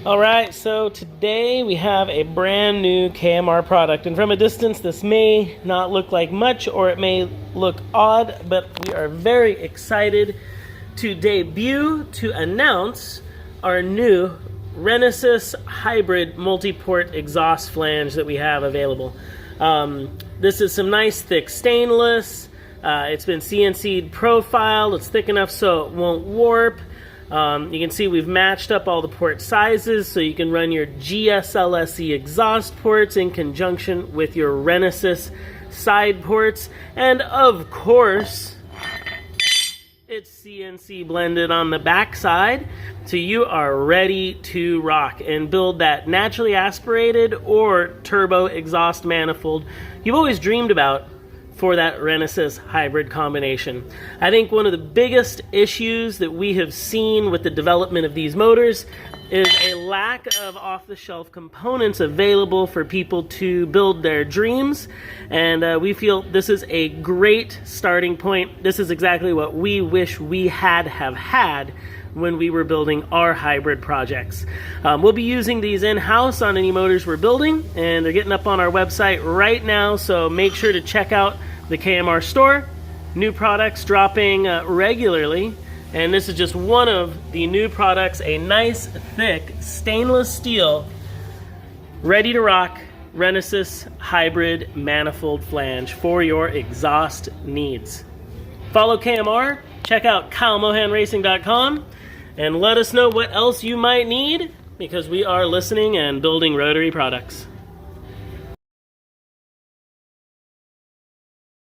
Alright, so today we have a brand new KMR product, and from a distance this may not look like much or it may look odd, but we are very excited to announce our new Renesis hybrid multi-port exhaust flange that we have available. This is some nice thick stainless. It's been CNC'd profiled. It's thick enough so it won't warp. You can see we've matched up all the port sizes so you can run your GSLSE exhaust ports in conjunction with your Renesis side ports. And of course, it's CNC blended on the back side, so you are ready to rock and build that naturally aspirated or turbo exhaust manifold you've always dreamed about for that Renesis hybrid combination. I think one of the biggest issues that we have seen with the development of these motors is a lack of off-the-shelf components available for people to build their dreams, and we feel this is a great starting point. This is exactly what we wish we have had when we were building our hybrid projects. We'll be using these in-house on any motors we're building, and they're getting up on our website right now, so make sure to check out the KMR store. New products dropping regularly, and this is just one of the new products, a nice thick stainless steel ready to rock Renesis hybrid manifold flange for your exhaust needs. Follow KMR, check out KyleMohanRacing.com, and let us know what else you might need, because we are listening and building rotary products.